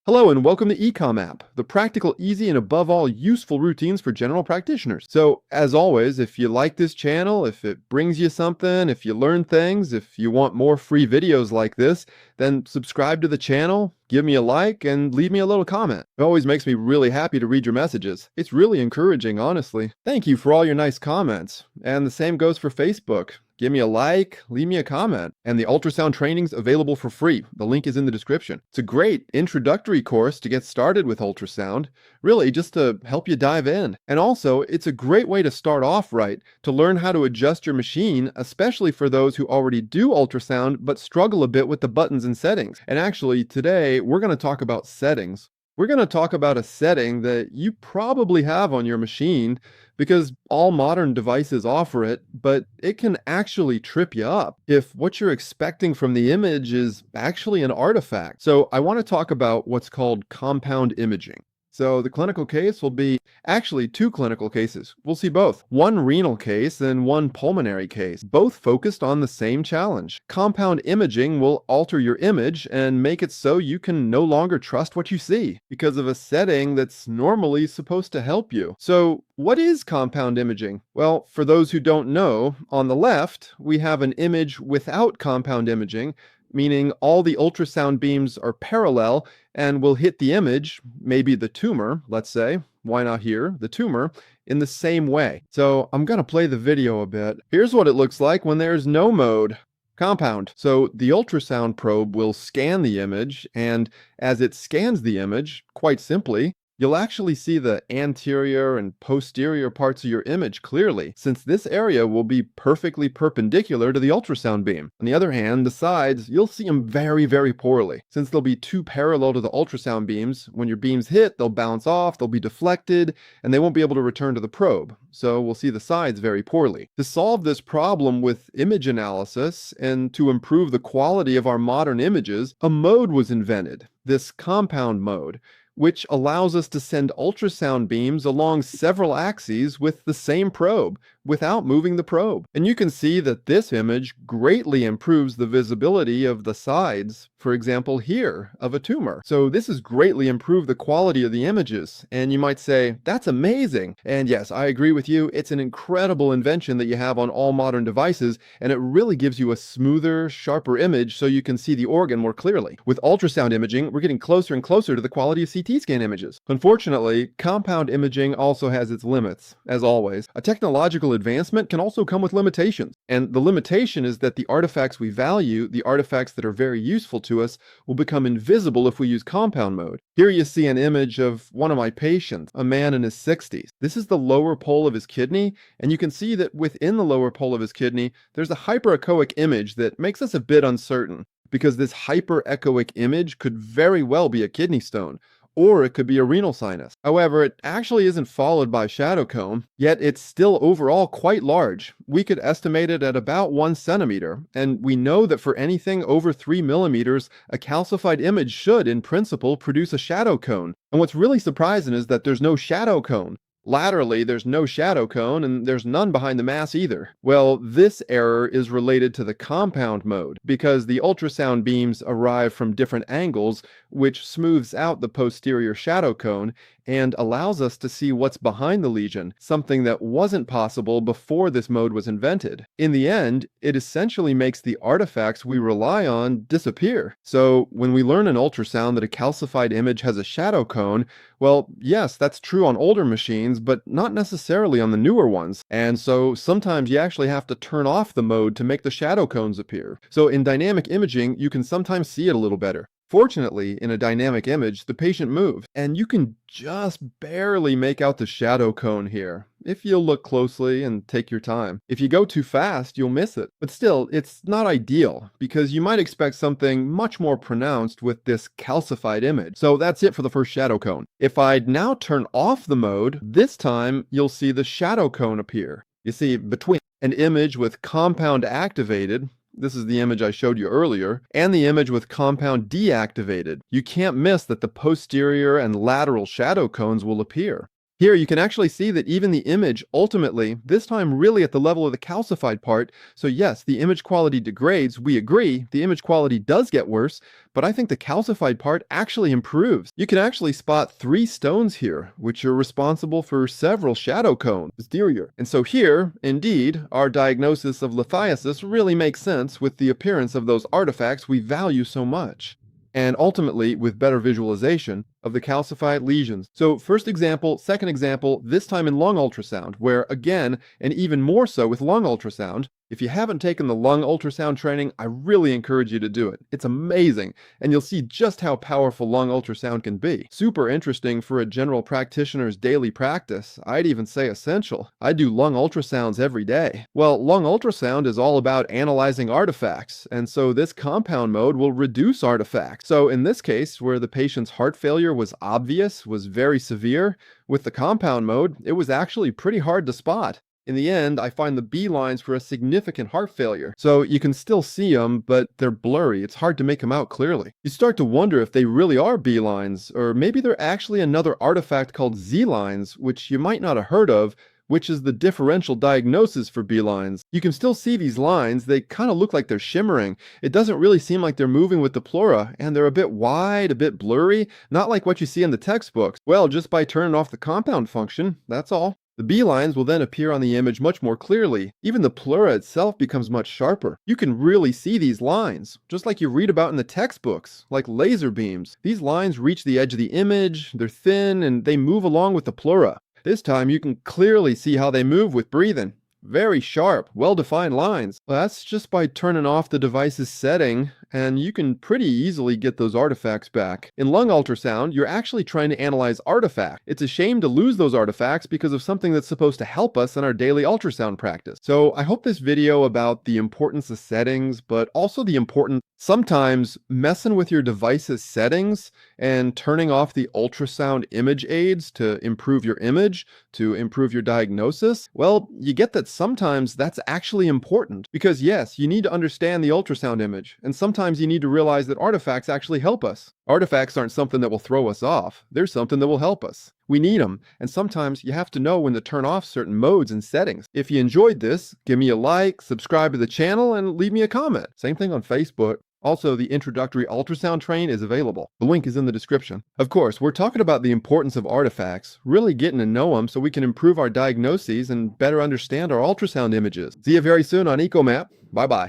Hello and welcome to Ecom App, the practical, easy, and above all, useful routines for general practitioners. So, as always, if you like this channel, if it brings you something, if you learn things, if you want more free videos like this, then subscribe to the channel, give me a like, and leave me a little comment. It always makes me really happy to read your messages. It's really encouraging, honestly. Thank you for all your nice comments. And the same goes for Facebook. Give me a like, leave me a comment. And the ultrasound training's available for free. The link is in the description. It's a great introductory course to get started with ultrasound, really just to help you dive in. And also, it's a great way to start off right, to learn how to adjust your machine, especially for those who already do ultrasound but struggle a bit with the buttons and settings. And actually, today we're going to talk about settings. We're going to talk about a setting that you probably have on your machine because all modern devices offer it, but it can actually trip you up if what you're expecting from the image is actually an artifact. So I want to talk about what's called compound imaging. So the clinical case will be actually two clinical cases. We'll see both. One renal case and one pulmonary case, both focused on the same challenge. Compound imaging will alter your image and make it so you can no longer trust what you see because of a setting that's normally supposed to help you. So what is compound imaging? Well, for those who don't know, on the left, we have an image without compound imaging, meaning all the ultrasound beams are parallel and will hit the image, maybe the tumor, let's say, why not here, the tumor, in the same way. So I'm going to play the video a bit. Here's what it looks like when there's no mode. Compound. So the ultrasound probe will scan the image, and as it scans the image, quite simply, you'll actually see the anterior and posterior parts of your image clearly, since this area will be perfectly perpendicular to the ultrasound beam. On the other hand, the sides, you'll see them very, very poorly. Since they'll be too parallel to the ultrasound beams, when your beams hit, they'll bounce off, they'll be deflected, and they won't be able to return to the probe. So we'll see the sides very poorly. To solve this problem with image analysis and to improve the quality of our modern images, a mode was invented, this compound mode, which allows us to send ultrasound beams along several axes with the same probe without moving the probe. And you can see that this image greatly improves the visibility of the sides, for example here, of a tumor. So this has greatly improved the quality of the images. And you might say, that's amazing. And yes, I agree with you. It's an incredible invention that you have on all modern devices, and it really gives you a smoother, sharper image so you can see the organ more clearly. With ultrasound imaging, we're getting closer and closer to the quality of CT scan images. Unfortunately, compound imaging also has its limits. As always, a technological advancement can also come with limitations. And the limitation is that the artifacts we value, the artifacts that are very useful to us, will become invisible if we use compound mode. Here you see an image of one of my patients, a man in his 60s. This is the lower pole of his kidney, and you can see that within the lower pole of his kidney, there's a hyperechoic image that makes us a bit uncertain, because this hyperechoic image could very well be a kidney stone, or it could be a renal sinus. However, it actually isn't followed by shadow cone, yet it's still overall quite large. We could estimate it at about 1 centimeter, and we know that for anything over 3 millimeters, a calcified image should, in principle, produce a shadow cone. And what's really surprising is that there's no shadow cone. Laterally, there's no shadow cone, and there's none behind the mass either. Well, this error is related to the compound mode, because the ultrasound beams arrive from different angles, which smooths out the posterior shadow cone and allows us to see what's behind the lesion, something that wasn't possible before this mode was invented. In the end, it essentially makes the artifacts we rely on disappear. So when we learn in ultrasound that a calcified image has a shadow cone, well, yes, that's true on older machines, but not necessarily on the newer ones. And so sometimes you actually have to turn off the mode to make the shadow cones appear. So in dynamic imaging, you can sometimes see it a little better. Fortunately, in a dynamic image, the patient moves, and you can just barely make out the shadow cone here, if you'll look closely and take your time. If you go too fast, you'll miss it. But still, it's not ideal, because you might expect something much more pronounced with this calcified image. So that's it for the first shadow cone. If I'd now turn off the mode, this time you'll see the shadow cone appear. You see, between an image with compound activated, this is the image I showed you earlier, and the image with compound deactivated, you can't miss that the posterior and lateral shadow cones will appear. Here you can actually see that even the image ultimately, this time really at the level of the calcified part, so yes, the image quality degrades, we agree, the image quality does get worse, but I think the calcified part actually improves. You can actually spot 3 stones here, which are responsible for several shadow cones, posterior. And so here, indeed, our diagnosis of lithiasis really makes sense with the appearance of those artifacts we value so much, and ultimately with better visualization of the calcified lesions. So first example, second example, this time in lung ultrasound, where again, and even more so with lung ultrasound, if you haven't taken the lung ultrasound training, I really encourage you to do it. It's amazing, and you'll see just how powerful lung ultrasound can be. Super interesting for a general practitioner's daily practice. I'd even say essential. I do lung ultrasounds every day. Well, lung ultrasound is all about analyzing artifacts, and so this compound mode will reduce artifacts. So in this case, where the patient's heart failure was obvious, was very severe, with the compound mode, it was actually pretty hard to spot. In the end, I find the B lines for a significant heart failure. So you can still see them, but they're blurry. It's hard to make them out clearly. You start to wonder if they really are B lines, or maybe they're actually another artifact called Z lines, which you might not have heard of, which is the differential diagnosis for B lines. You can still see these lines. They kind of look like they're shimmering. It doesn't really seem like they're moving with the pleura, and they're a bit wide, a bit blurry, not like what you see in the textbooks. Well, just by turning off the compound function, that's all. The B lines will then appear on the image much more clearly. Even the pleura itself becomes much sharper. You can really see these lines, just like you read about in the textbooks, like laser beams. These lines reach the edge of the image, they're thin, and they move along with the pleura. This time you can clearly see how they move with breathing. Very sharp, well-defined lines. Well, that's just by turning off the device's setting, and you can pretty easily get those artifacts back. In lung ultrasound, you're actually trying to analyze artifacts. It's a shame to lose those artifacts because of something that's supposed to help us in our daily ultrasound practice. So I hope this video about the importance of settings, but also the importance sometimes messing with your device's settings and turning off the ultrasound image aids to improve your image, to improve your diagnosis, well, you get that sometimes that's actually important. Because yes, you need to understand the ultrasound image, and sometimes you need to realize that artifacts actually help us. Artifacts aren't something that will throw us off. They're something that will help us. We need them, and sometimes you have to know when to turn off certain modes and settings. If you enjoyed this, give me a like, subscribe to the channel, and leave me a comment. Same thing on Facebook. Also, the introductory ultrasound training is available. The link is in the description. Of course, we're talking about the importance of artifacts, really getting to know them so we can improve our diagnoses and better understand our ultrasound images. See you very soon on EcoMap. Bye-bye.